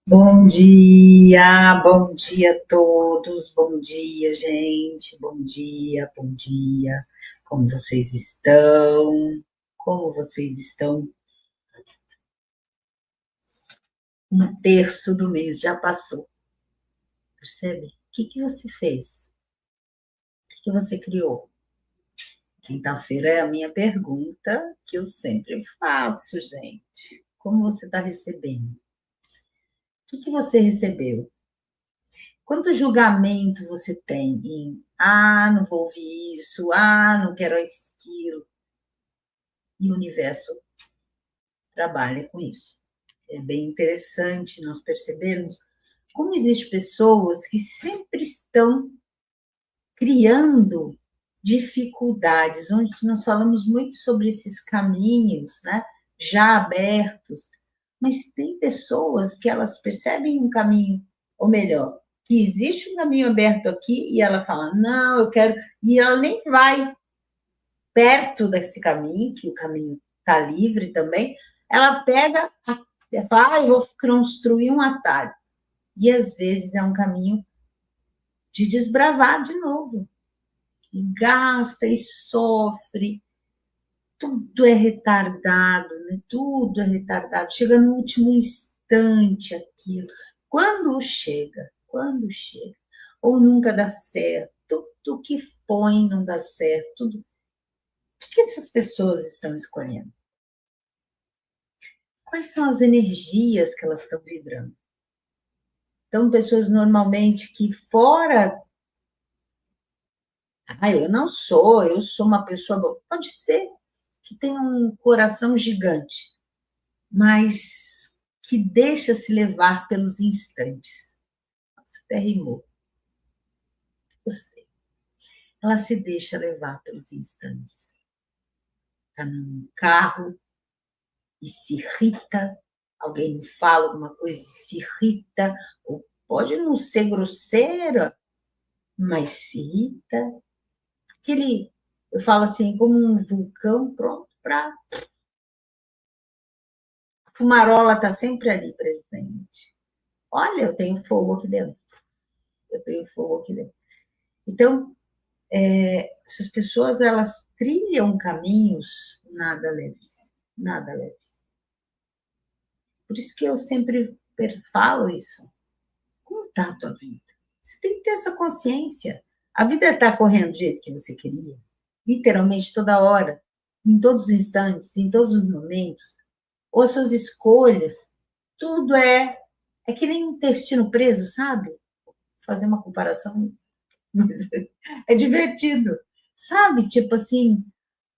Bom dia a todos, bom dia, gente, bom dia. Como vocês estão? Como vocês estão? Um terço do mês já passou, percebe? O que você fez? O que você criou? Quinta-feira é a minha pergunta que eu sempre faço, gente. Como você está recebendo? O que você recebeu? Quanto julgamento você tem em, não vou ouvir isso, não quero aquilo, e o universo trabalha com isso. É bem interessante nós percebermos como existem pessoas que sempre estão criando dificuldades, onde nós falamos muito sobre esses caminhos, né, já abertos, mas tem pessoas que elas percebem um caminho, ou melhor, que existe um caminho aberto aqui e ela fala, não, eu quero, e ela nem vai perto desse caminho, que o caminho está livre também, ela pega, fala, eu vou construir um atalho. E às vezes é um caminho de desbravar de novo. E gasta e sofre, tudo é retardado, né? Tudo é retardado. Chega no último instante aquilo. Quando chega, ou nunca dá certo, tudo que põe não dá certo. Tudo. O que essas pessoas estão escolhendo? Quais são as energias que elas estão vibrando? Então, pessoas normalmente que fora. Eu sou uma pessoa boa. Pode ser que tenha um coração gigante, mas que deixa se levar pelos instantes. Nossa, até rimou. Gostei. Ela se deixa levar pelos instantes. Está num carro e se irrita, alguém fala alguma coisa e se irrita, ou pode não ser grosseira, mas se irrita. Eu falo assim, como um vulcão pronto para. A fumarola está sempre ali presente. Olha, eu tenho fogo aqui dentro. Eu tenho fogo aqui dentro. Então, essas pessoas, elas trilham caminhos nada leves. Nada leves. Por isso que eu sempre falo isso. Como está a tua vida? Você tem que ter essa consciência. A vida está correndo do jeito que você queria. Literalmente toda hora. Em todos os instantes, em todos os momentos. Ou as suas escolhas. Tudo é que nem um intestino preso, sabe? Vou fazer uma comparação, mas é divertido. Sabe? Tipo assim,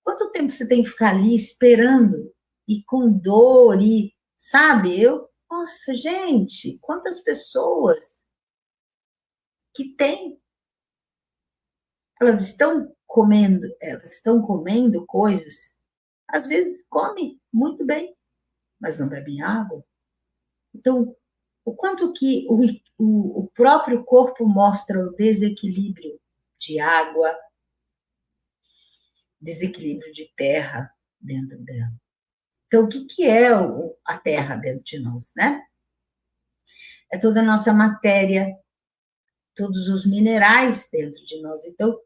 quanto tempo você tem que ficar ali esperando e com dor e, sabe? Nossa, gente, quantas pessoas que têm, elas estão comendo coisas, às vezes come muito bem, mas não bebem água. Então, o quanto que o próprio corpo mostra o desequilíbrio de água, desequilíbrio de terra dentro dela. Então, o que é a terra dentro de nós, né? É toda a nossa matéria, todos os minerais dentro de nós. Então,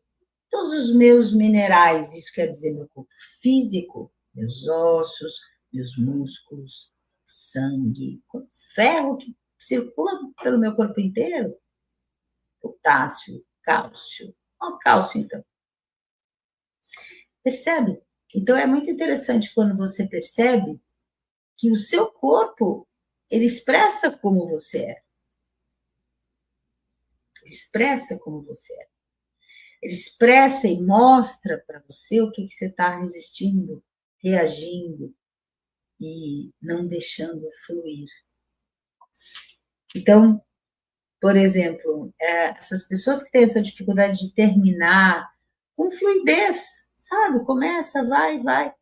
todos os meus minerais, isso quer dizer meu corpo físico, meus ossos, meus músculos, sangue, ferro que circula pelo meu corpo inteiro, potássio, cálcio. Ó, cálcio, então. Percebe? Então, é muito interessante quando você percebe que o seu corpo, ele expressa como você é. Ele expressa como você é. Ele expressa e mostra para você o que você está resistindo, reagindo e não deixando fluir. Então, por exemplo, essas pessoas que têm essa dificuldade de terminar com fluidez, sabe? Começa, vai,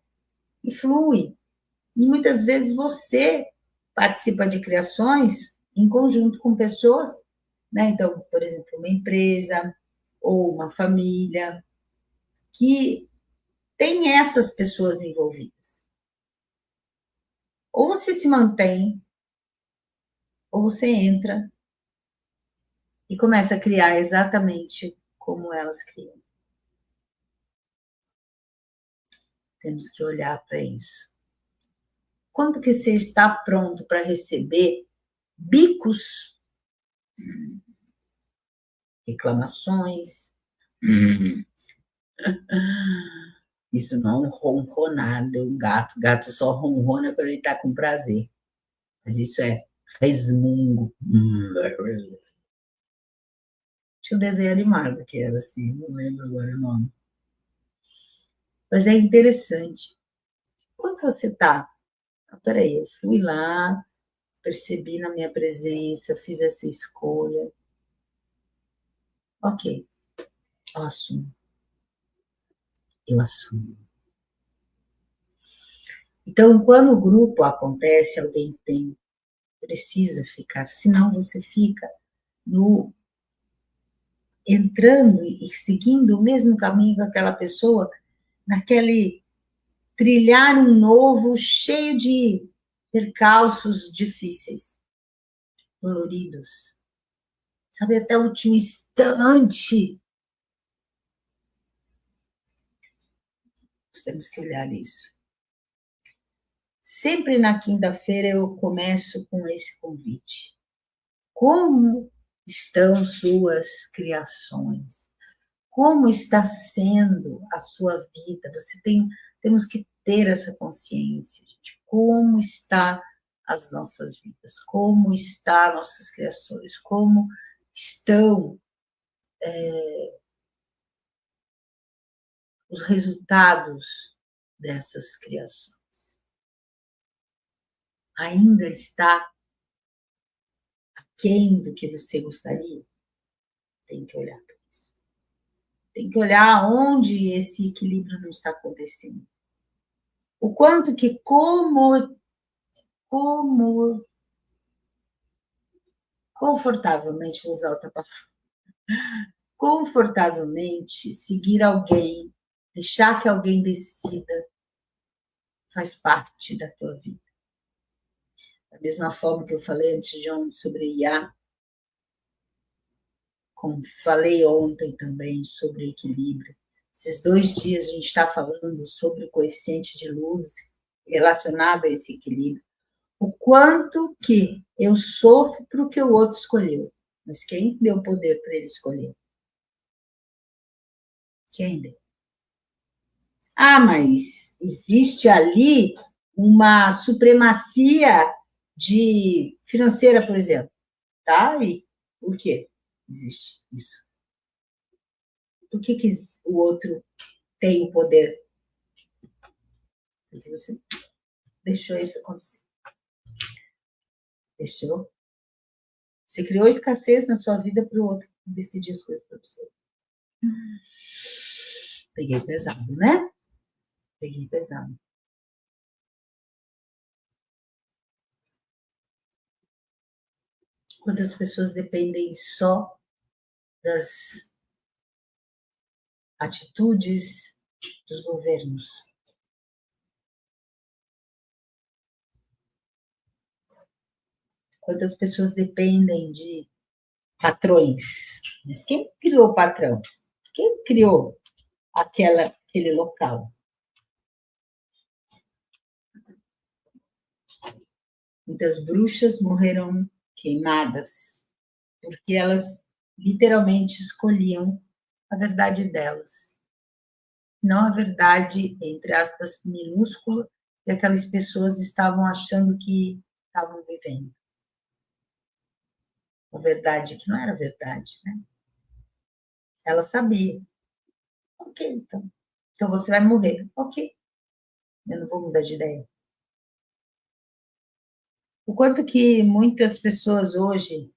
e flui. E muitas vezes você participa de criações em conjunto com pessoas, né? Então, por exemplo, uma empresa ou uma família que tem essas pessoas envolvidas. Ou você se mantém ou você entra e começa a criar exatamente como elas criam. Temos que olhar para isso. Quando que você está pronto para receber bicos, reclamações? Isso não é um ronronar de um gato. O gato só ronrona quando ele está com prazer. Mas isso é resmungo. Tinha um desenho animado que era assim, não lembro agora o nome. Mas é interessante. Quando você está... Peraí, eu fui lá, percebi na minha presença, fiz essa escolha. Ok, eu assumo. Eu assumo. Então, quando o grupo acontece, alguém precisa ficar, senão você fica no entrando e seguindo o mesmo caminho que aquela pessoa, naquele trilhar um novo cheio de percalços difíceis, doloridos. Sabe, até o último instante. Nós temos que olhar isso. Sempre na quinta-feira eu começo com esse convite. Como estão suas criações? Como está sendo a sua vida? Temos que ter essa consciência de como está as nossas vidas, como estão nossas criações, como estão os resultados dessas criações. Ainda está aquém do que você gostaria? Tem que olhar para isso. Tem que olhar onde esse equilíbrio não está acontecendo. O quanto que como confortavelmente, vou usar outra palavra, confortavelmente seguir alguém, deixar que alguém decida, faz parte da tua vida. Da mesma forma que eu falei antes de ontem sobre IA, como falei ontem também sobre equilíbrio. Esses 2 dias a gente está falando sobre o coeficiente de luz relacionado a esse equilíbrio. O quanto que eu sofro para o que o outro escolheu. Mas quem deu poder para ele escolher? Quem deu? Ah, mas existe ali uma supremacia financeira, por exemplo. Tá? E por quê existe isso? Por que o outro tem o poder? Porque você deixou isso acontecer. Deixou? Você criou escassez na sua vida para o outro decidir as coisas para você. Peguei pesado, né? Peguei pesado. Quantas pessoas dependem só das atitudes dos governos? Quantas pessoas dependem de patrões? Mas quem criou o patrão? Quem criou aquele local? Muitas bruxas morreram queimadas porque elas literalmente escolhiam a verdade delas, não a verdade, entre aspas, minúscula, que aquelas pessoas estavam achando que estavam vivendo. A verdade que não era verdade, né? Ela sabia. Ok, então. Então você vai morrer. Ok. Eu não vou mudar de ideia. O quanto que muitas pessoas hoje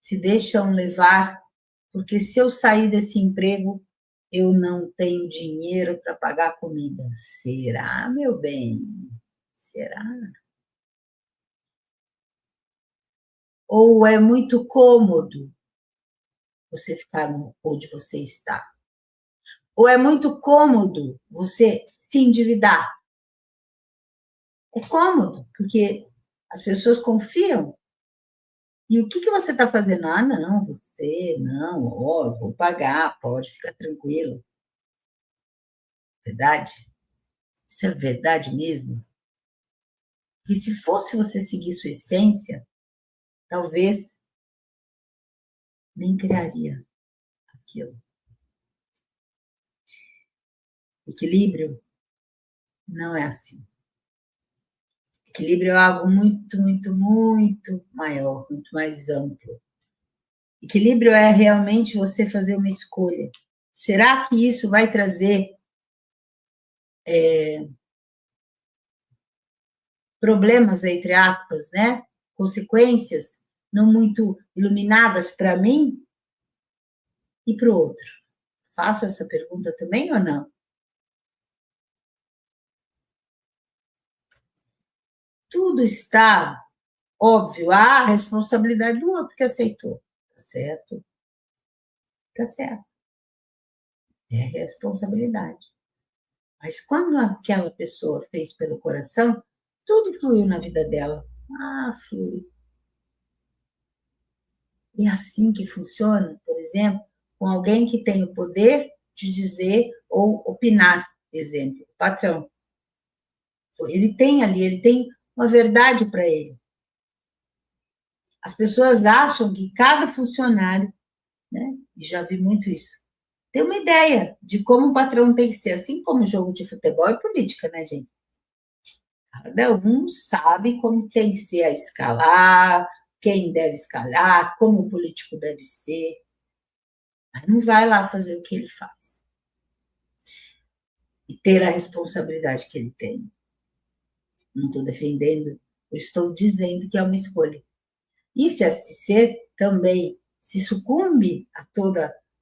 se deixam levar, porque se eu sair desse emprego, eu não tenho dinheiro para pagar a comida. Será, meu bem? Será? Ou é muito cômodo você ficar onde você está? Ou é muito cômodo você se endividar? É cômodo, porque as pessoas confiam E o que você está fazendo? Ah, não, você, não, ó, vou pagar, pode ficar tranquilo. Verdade? Isso é verdade mesmo? E se fosse você seguir sua essência, talvez nem criaria aquilo. Equilíbrio não é assim. Equilíbrio é algo muito, muito, muito maior, muito mais amplo. Equilíbrio é realmente você fazer uma escolha. Será que isso vai trazer problemas, entre aspas, né? Consequências não muito iluminadas para mim e para o outro? Faço essa pergunta também ou não? Tudo está óbvio, a responsabilidade do outro que aceitou. Tá certo? Tá certo. É responsabilidade. Mas quando aquela pessoa fez pelo coração, tudo fluiu na vida dela. Ah, flui. É assim que funciona, por exemplo, com alguém que tem o poder de dizer ou opinar, exemplo, o patrão. Ele tem ali, ele tem uma verdade para ele. As pessoas acham que cada funcionário, né, e já vi muito isso, tem uma ideia de como o patrão tem que ser, assim como jogo de futebol e política, né, gente? Cada um sabe como tem que ser a escalar, quem deve escalar, como o político deve ser, mas não vai lá fazer o que ele faz e ter a responsabilidade que ele tem. Não estou defendendo, eu estou dizendo que é uma escolha. E se esse ser também se sucumbe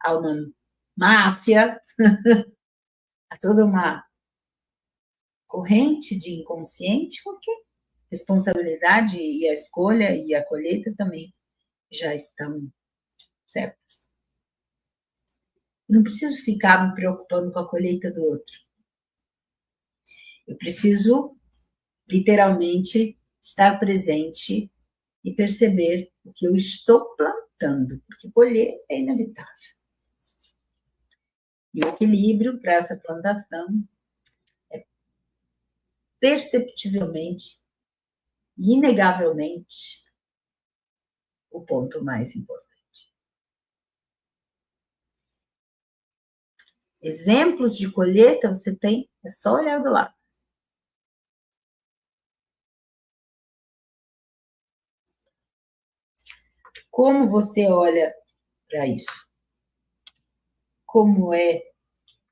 a uma máfia, a toda uma corrente de inconsciente, porque responsabilidade e a escolha e a colheita também já estão certas. Eu não preciso ficar me preocupando com a colheita do outro. Eu preciso, literalmente, estar presente e perceber o que eu estou plantando, porque colher é inevitável. E o equilíbrio para essa plantação é perceptivelmente, inegavelmente, o ponto mais importante. Exemplos de colheita você tem, é só olhar do lado. Como você olha para isso? Como é?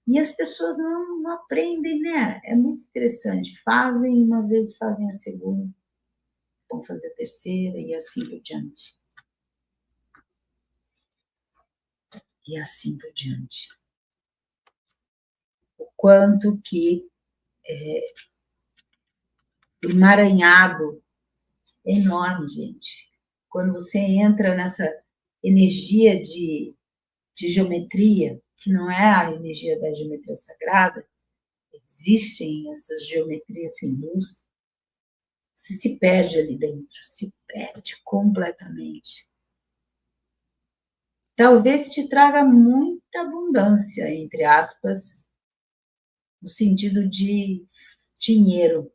E as pessoas não aprendem, né? É muito interessante. Fazem uma vez, fazem a segunda, vão fazer a terceira e assim por diante. E assim por diante. O quanto que o emaranhado é enorme, gente. Quando você entra nessa energia de geometria, que não é a energia da geometria sagrada, existem essas geometrias sem luz, você se perde ali dentro, se perde completamente. Talvez te traga muita abundância, entre aspas, no sentido de dinheiro.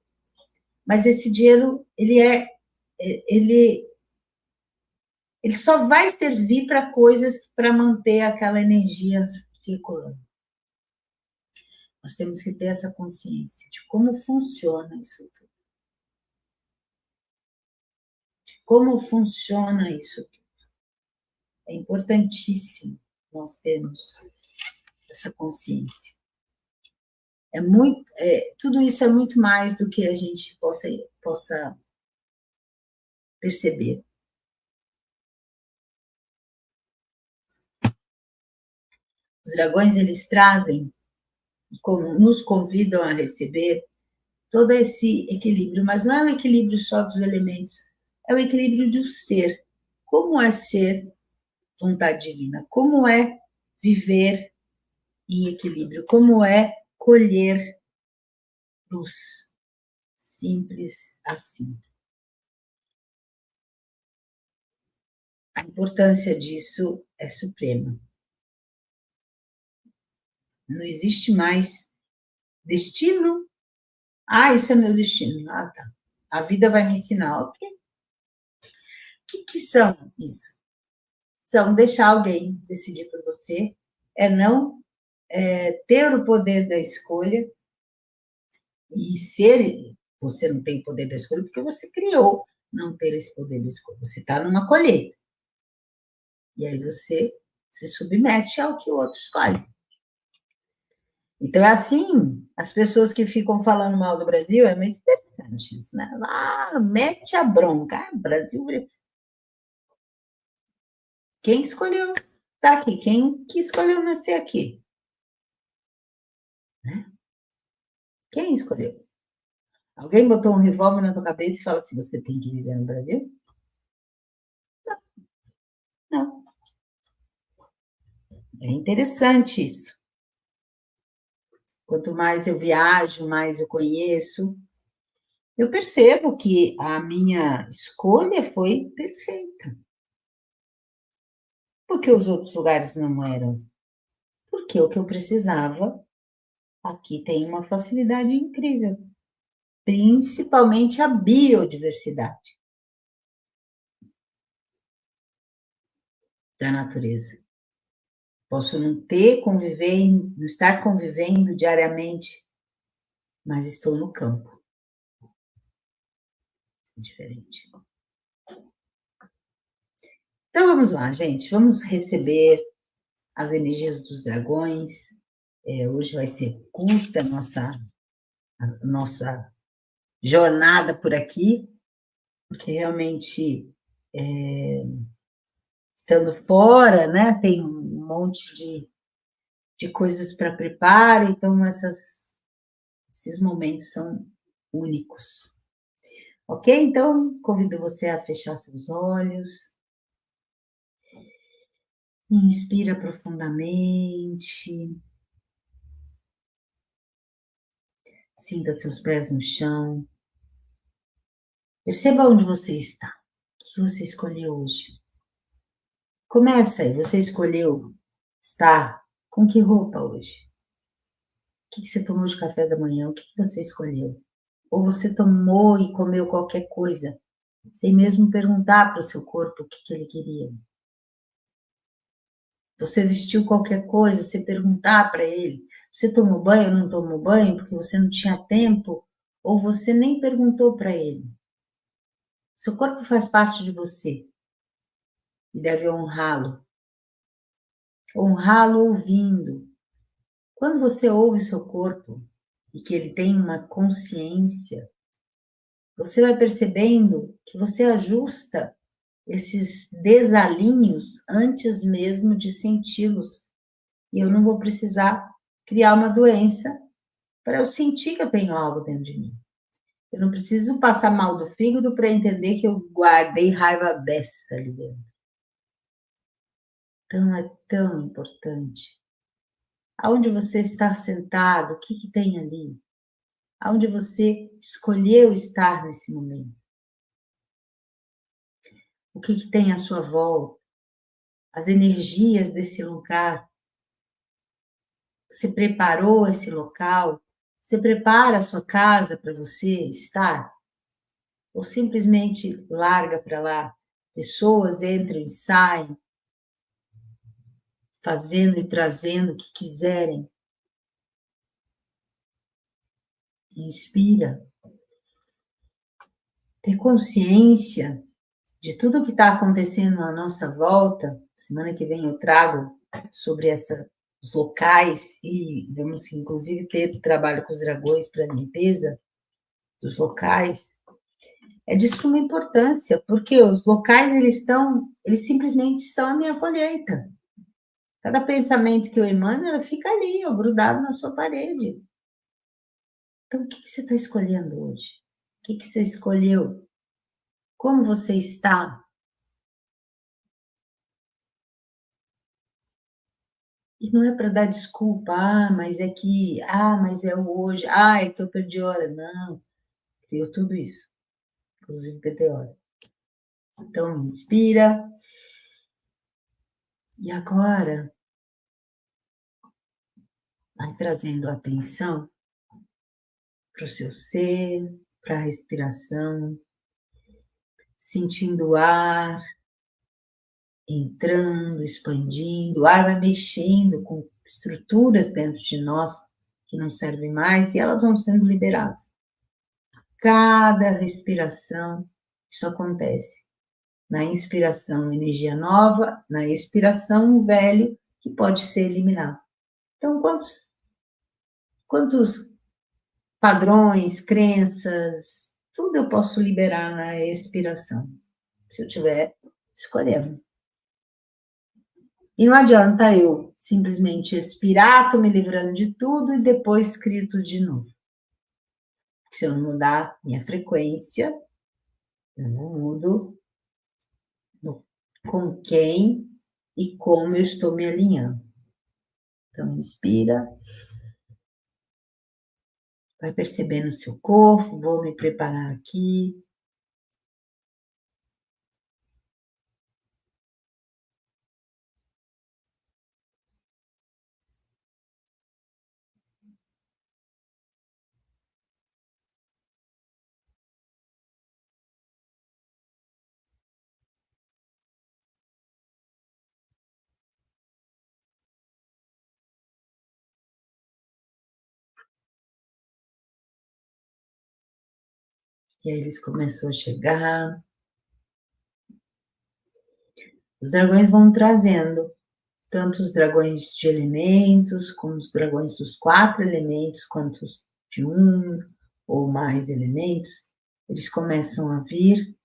Mas esse dinheiro, ele só vai servir para coisas para manter aquela energia circulando. Nós temos que ter essa consciência de como funciona isso tudo. De como funciona isso tudo. É importantíssimo nós termos essa consciência. Tudo isso é muito mais do que a gente possa perceber. Os dragões, eles trazem, nos convidam a receber todo esse equilíbrio, mas não é um equilíbrio só dos elementos, é o equilíbrio do ser. Como é ser vontade divina? Como é viver em equilíbrio? Como é colher luz? Simples assim. A importância disso é suprema. Não existe mais destino. Ah, isso é meu destino. Ah, tá. A vida vai me ensinar. Ok. O que são isso? São deixar alguém decidir por você, não ter o poder da escolha e ser. Você não tem o poder da escolha porque você criou não ter esse poder da escolha. Você está numa colheita. E aí você se submete ao que o outro escolhe. Então, é assim, as pessoas que ficam falando mal do Brasil, é muito interessante isso, né? Ah, mete a bronca. Ah, Brasil. Quem escolheu estar aqui? Quem que escolheu nascer aqui? Né? Quem escolheu? Alguém botou um revólver na tua cabeça e fala assim: você tem que viver no Brasil? Não. É interessante isso. Quanto mais eu viajo, mais eu conheço, eu percebo que a minha escolha foi perfeita. Porque os outros lugares não eram. Porque o que eu precisava, aqui tem uma facilidade incrível, principalmente a biodiversidade da natureza. Posso não ter convivendo, não estar convivendo diariamente, mas estou no campo. É diferente. Então vamos lá, gente. Vamos receber as energias dos dragões. Hoje vai ser curta a nossa jornada por aqui, porque realmente estando fora, né? Tem um monte de coisas para preparo, então esses momentos são únicos. Ok? Então, convido você a fechar seus olhos. Inspira profundamente. Sinta seus pés no chão. Perceba onde você está. O que você escolheu hoje? Começa aí. Você escolheu estar com que roupa hoje? O que você tomou de café da manhã? O que você escolheu? Ou você tomou e comeu qualquer coisa, sem mesmo perguntar para o seu corpo o que ele queria? Você vestiu qualquer coisa, sem perguntar para ele. Você tomou banho ou não tomou banho porque você não tinha tempo? Ou você nem perguntou para ele? Seu corpo faz parte de você e deve honrá-lo. Honrá-lo ouvindo. Quando você ouve seu corpo e que ele tem uma consciência, você vai percebendo que você ajusta esses desalinhos antes mesmo de senti-los. E eu não vou precisar criar uma doença para eu sentir que eu tenho algo dentro de mim. Eu não preciso passar mal do fígado para entender que eu guardei raiva dessa ali dentro. Então é tão importante. Aonde você está sentado, o que tem ali? Aonde você escolheu estar nesse momento? O que tem à sua volta? As energias desse lugar. Você preparou esse local? Você prepara a sua casa para você estar? Ou simplesmente larga para lá? Pessoas entram e saem, fazendo e trazendo o que quiserem. Inspira. Ter consciência de tudo que está acontecendo à nossa volta. Semana que vem eu trago sobre os locais e vamos inclusive ter trabalho com os dragões para limpeza dos locais. É de suma importância, porque os locais eles simplesmente são a minha colheita. Cada pensamento que eu emano, ela fica ali, ó, grudado na sua parede. Então, o que você está escolhendo hoje? O que você escolheu? Como você está? E não é para dar desculpa, mas é o hoje, é que eu perdi hora. Não, criou tudo isso, inclusive perder hora. Então, inspira, E agora, vai trazendo atenção para o seu ser, para a respiração, sentindo o ar entrando, expandindo, o ar vai mexendo com estruturas dentro de nós que não servem mais e elas vão sendo liberadas. Cada respiração, isso acontece. Na inspiração, energia nova, na expiração, o velho que pode ser eliminado. Então, quantos padrões, crenças, tudo eu posso liberar na expiração, se eu estiver escolhendo. E não adianta eu simplesmente expirar, estou me livrando de tudo e depois crio tudo de novo. Se eu não mudar minha frequência, eu não mudo com quem e como eu estou me alinhando. Então, inspira, vai percebendo o seu corpo, vou me preparar aqui. E aí eles começam a chegar. Os dragões vão trazendo tanto os dragões de elementos, como os dragões dos 4 elementos, quanto os de um ou mais elementos, eles começam a vir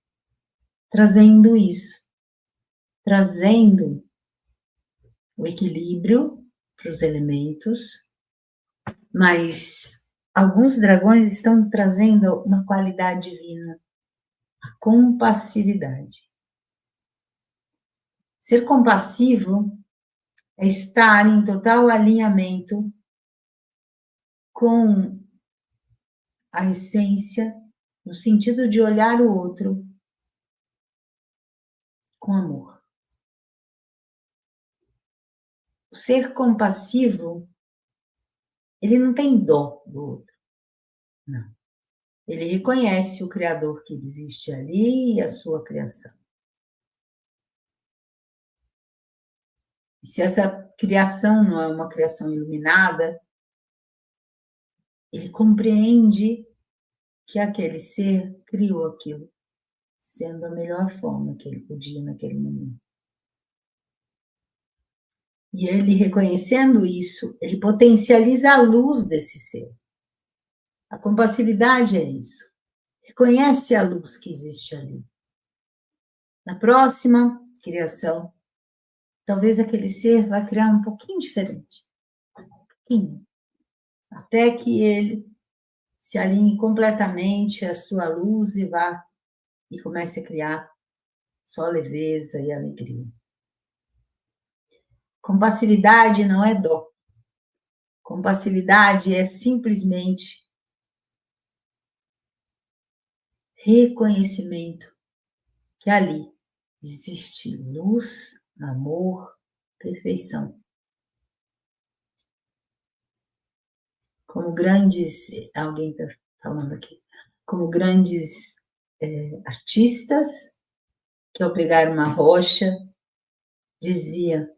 trazendo isso, trazendo o equilíbrio para os elementos, mas alguns dragões estão trazendo uma qualidade divina, a compassividade. Ser compassivo é estar em total alinhamento com a essência, no sentido de olhar o outro com amor. O ser compassivo, ele não tem dó do outro, não. Ele reconhece o Criador que existe ali e a sua criação. E se essa criação não é uma criação iluminada, ele compreende que aquele ser criou aquilo, sendo a melhor forma que ele podia naquele momento. E ele reconhecendo isso, ele potencializa a luz desse ser. A compassividade é isso. Reconhece a luz que existe ali. Na próxima criação, talvez aquele ser vai criar um pouquinho diferente. Um pouquinho. Até que ele se alinhe completamente à sua luz e vá e comece a criar só leveza e alegria. Compassividade não é dó. Compassividade é simplesmente reconhecimento que ali existe luz, amor, perfeição. Como grandes, alguém está falando aqui, como grandes artistas, que ao pegar uma rocha, dizia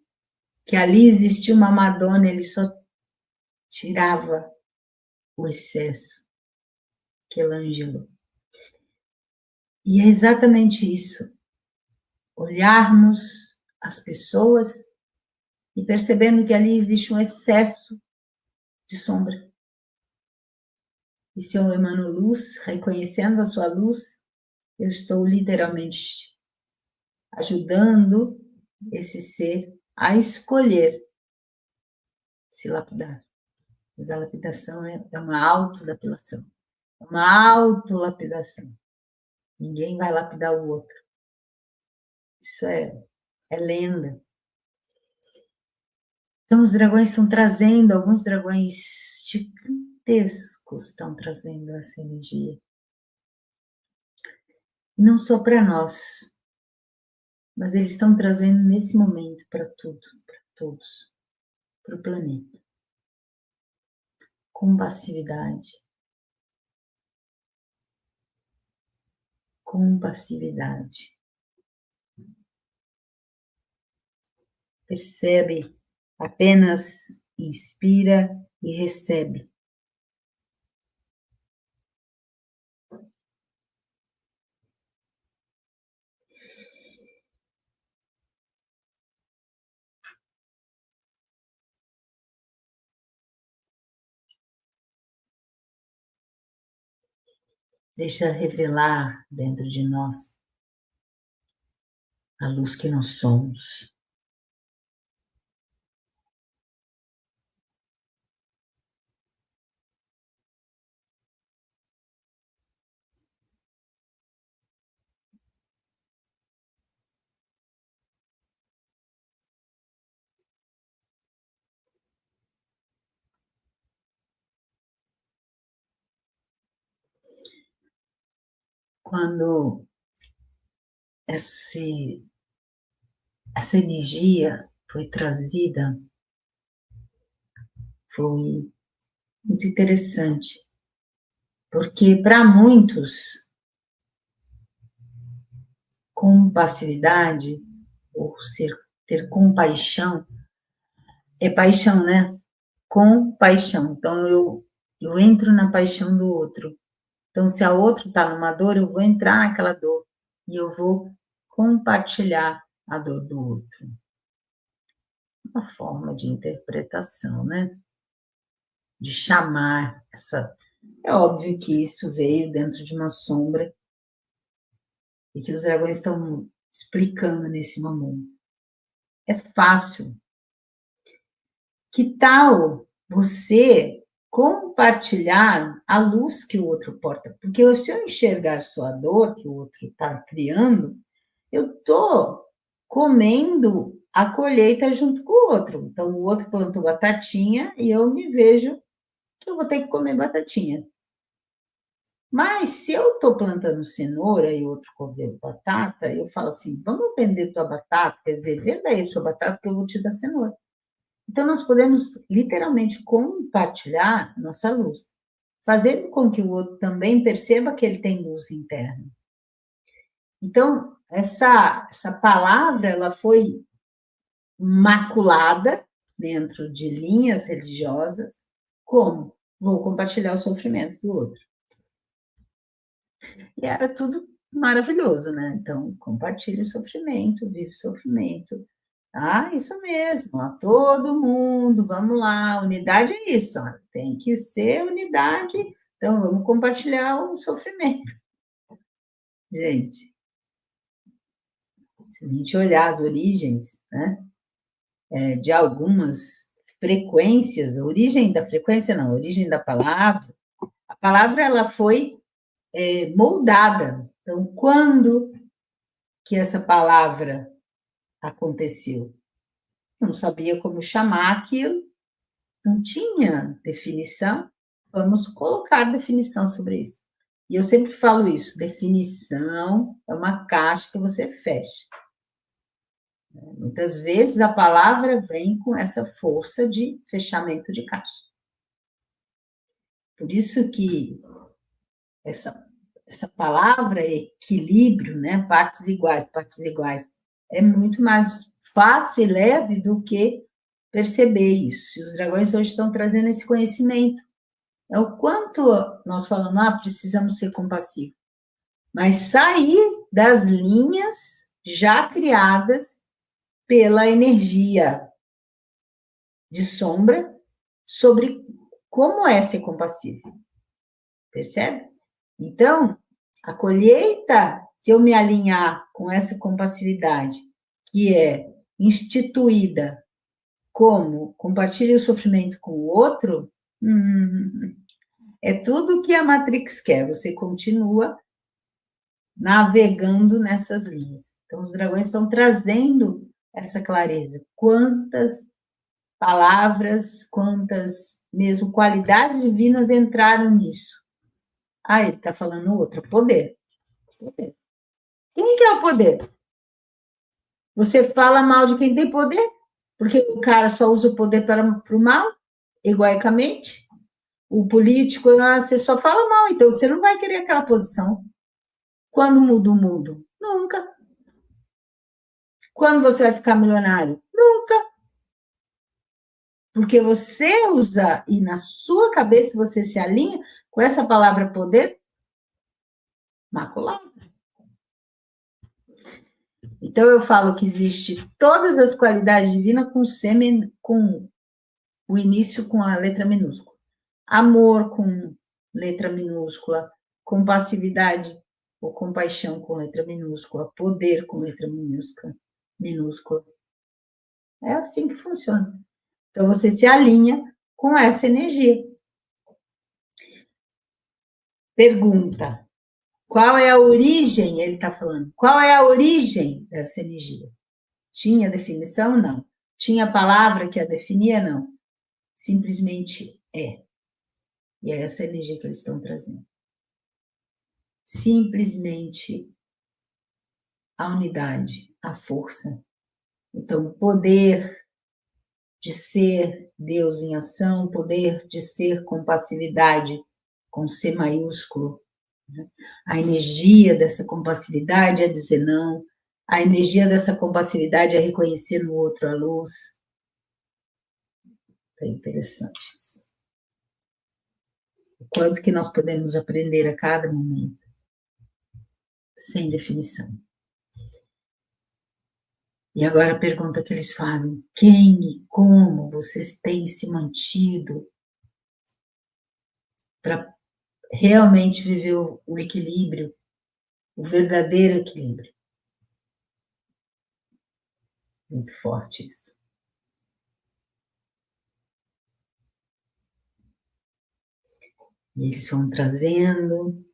que ali existia uma Madonna, ele só tirava o excesso, Michelangelo. E é exatamente isso, olharmos as pessoas e percebendo que ali existe um excesso de sombra. E se eu emano luz, reconhecendo a sua luz, eu estou literalmente ajudando esse ser a escolher se lapidar. Mas a lapidação é uma autolapidação. É uma autolapidação. Ninguém vai lapidar o outro. Isso é lenda. Então, os dragões estão trazendo, alguns dragões gigantescos estão trazendo essa energia. Não só para nós, mas eles estão trazendo nesse momento para tudo, para todos, para o planeta. Compassividade. Compassividade. Percebe, apenas inspira e recebe. Deixa revelar dentro de nós a luz que nós somos. Quando essa energia foi trazida, foi muito interessante, porque para muitos, compassividade, ou ter compaixão, é paixão, né? Compaixão. Então, eu entro na paixão do outro. Então, se a outra está numa dor, eu vou entrar naquela dor e eu vou compartilhar a dor do outro. Uma forma de interpretação, né? De chamar essa. É óbvio que isso veio dentro de uma sombra e que os dragões estão explicando nesse momento. É fácil. Que tal você compartilhar a luz que o outro porta? Porque se eu enxergar só a dor que o outro está criando, eu estou comendo a colheita junto com o outro. Então, o outro plantou batatinha e eu me vejo que eu vou ter que comer batatinha. Mas se eu estou plantando cenoura e o outro comeu batata, eu falo assim, vamos vender tua batata, quer dizer, venda aí sua batata que eu vou te dar cenoura. Então, nós podemos literalmente compartilhar nossa luz, fazendo com que o outro também perceba que ele tem luz interna. Então, essa palavra, ela foi maculada dentro de linhas religiosas, como vou compartilhar o sofrimento do outro. E era tudo maravilhoso, né? Então, compartilhe o sofrimento, vive o sofrimento. Ah, isso mesmo, ó, todo mundo, vamos lá, unidade é isso, ó, tem que ser unidade, então vamos compartilhar o sofrimento. Gente, se a gente olhar as origens, né, de algumas frequências, a origem da frequência não, a origem da palavra, a palavra ela foi moldada. Então, quando que essa palavra aconteceu? Eu não sabia como chamar aquilo, não tinha definição, vamos colocar definição sobre isso. E eu sempre falo isso, definição é uma caixa que você fecha. Muitas vezes a palavra vem com essa força de fechamento de caixa. Por isso que essa palavra equilíbrio, né, partes iguais, é muito mais fácil e leve do que perceber isso. E os dragões hoje estão trazendo esse conhecimento. É o quanto nós falamos, precisamos ser compassivos. Mas sair das linhas já criadas pela energia de sombra sobre como é ser compassivo. Percebe? Então, a colheita, se eu me alinhar com essa compassividade, que é instituída como compartilhe o sofrimento com o outro, é tudo que a Matrix quer, você continua navegando nessas linhas. Então, os dragões estão trazendo essa clareza. Quantas palavras, quantas mesmo qualidades divinas entraram nisso? Ele está falando outra, poder. Poder. Quem que é o poder? Você fala mal de quem tem poder, porque o cara só usa o poder para o mal, egoicamente. O político, você só fala mal, então você não vai querer aquela posição. Quando muda o mundo? Nunca. Quando você vai ficar milionário? Nunca. Porque você usa, e na sua cabeça você se alinha com essa palavra poder, maculado. Então eu falo que existe todas as qualidades divinas com o início com a letra minúscula. Amor com letra minúscula, compassividade ou compaixão com letra minúscula, poder com letra minúscula. É assim que funciona. Então você se alinha com essa energia. Pergunta: qual é a origem? Ele está falando. Qual é a origem dessa energia? Tinha definição? Não. Tinha palavra que a definia? Não. Simplesmente é. E é essa energia que eles estão trazendo. Simplesmente a unidade, a força. Então, o poder de ser Deus em ação, poder de ser compassividade, com C maiúsculo. A energia dessa compassividade é dizer não, a energia dessa compassividade é reconhecer no outro a luz. É interessante isso. O quanto que nós podemos aprender a cada momento, sem definição. E agora a pergunta que eles fazem: quem e como vocês têm se mantido para realmente viver o equilíbrio, o verdadeiro equilíbrio? Muito forte isso. E eles vão trazendo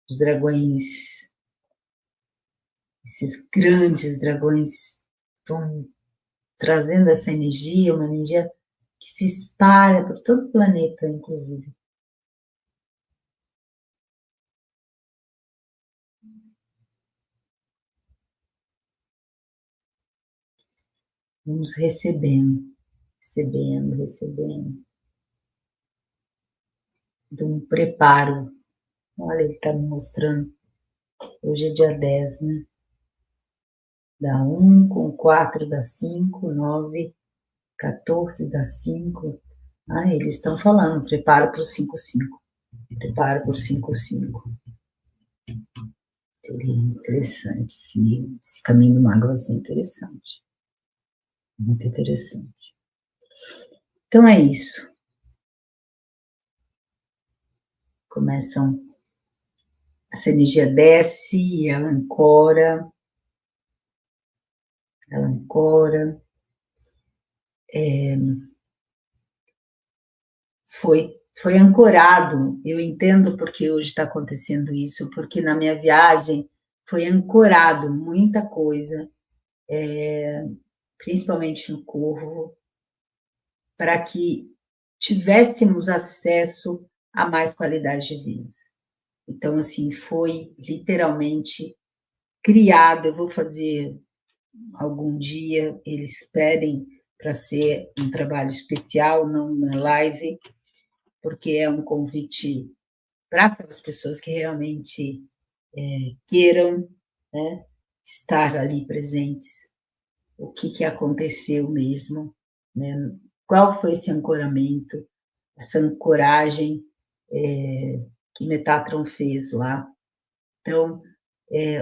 os dragões, esses grandes dragões vão trazendo essa energia, uma energia que se espalha por todo o planeta, inclusive. Vamos recebendo. De um preparo. Olha, ele está me mostrando. Hoje é dia 10, né? Dá 1, com 4 dá 5, 9, 14 dá 5. Ah, eles estão falando, preparo para o 5-5. Preparo para o 5-5. Interessante. Esse caminho do mago vai ser interessante. Muito interessante. Então é isso. Começam, essa energia desce, ela ancora. Foi ancorado. Eu entendo porque hoje está acontecendo isso, porque na minha viagem foi ancorado muita coisa, principalmente no Corvo, para que tivéssemos acesso a mais qualidades divinas. Então, assim, foi literalmente criado. Eu vou fazer algum dia, eles pedem para ser um trabalho especial, não na live, porque é um convite para aquelas pessoas que realmente queiram, né, estar ali presentes. O que aconteceu mesmo, né? Qual foi esse ancoramento, essa ancoragem que Metatron fez lá. Então,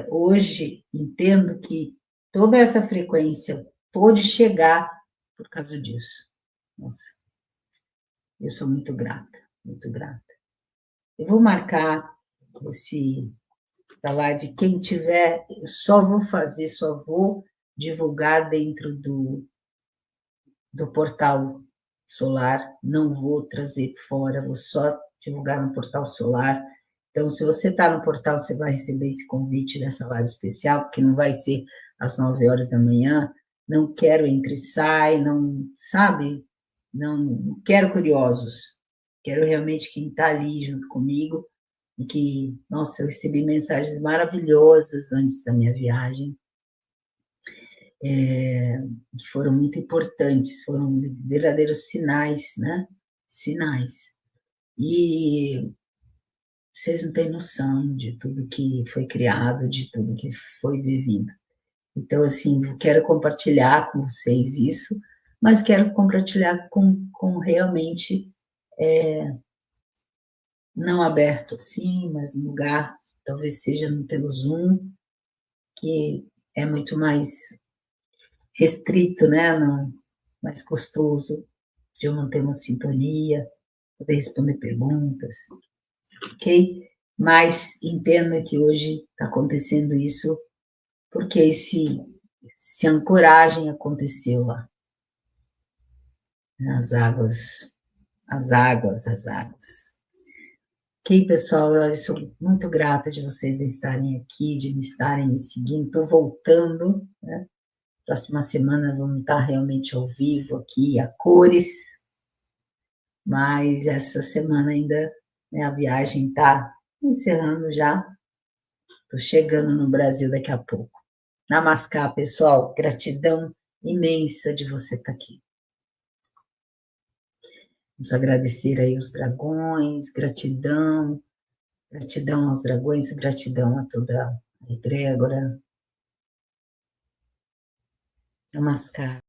hoje, entendo que toda essa frequência pôde chegar por causa disso. Nossa, eu sou muito grata, muito grata. Eu vou marcar essa live, quem tiver, eu só vou divulgar dentro do portal solar, não vou trazer fora, vou só divulgar no portal solar. Então, se você está no portal, você vai receber esse convite dessa live especial, porque não vai ser às 9 horas da manhã. Não quero entre e sai, não, sabe? Não quero curiosos. Quero realmente quem está ali junto comigo. E que, nossa, eu recebi mensagens maravilhosas antes da minha viagem. que foram muito importantes, foram verdadeiros sinais, né? Sinais. E vocês não têm noção de tudo que foi criado, de tudo que foi vivido. Então, assim, eu quero compartilhar com vocês isso, mas quero compartilhar com realmente não aberto assim, mas no lugar, talvez seja pelo Zoom, que é muito mais restrito, né? Não, mais gostoso de eu manter uma sintonia, poder responder perguntas, ok? Mas entendo que hoje está acontecendo isso porque esse ancoragem aconteceu lá, nas águas, as águas. Ok, pessoal, eu sou muito grata de vocês estarem aqui, de me estarem me seguindo. Estou voltando, né? Próxima semana vamos estar realmente ao vivo aqui, a cores, mas essa semana ainda, né, a viagem está encerrando já. Estou chegando no Brasil daqui a pouco. Namaskar, pessoal. Gratidão imensa de você estar aqui. Vamos agradecer aí os dragões, gratidão, gratidão aos dragões, gratidão a toda a egrégora. Namaskar.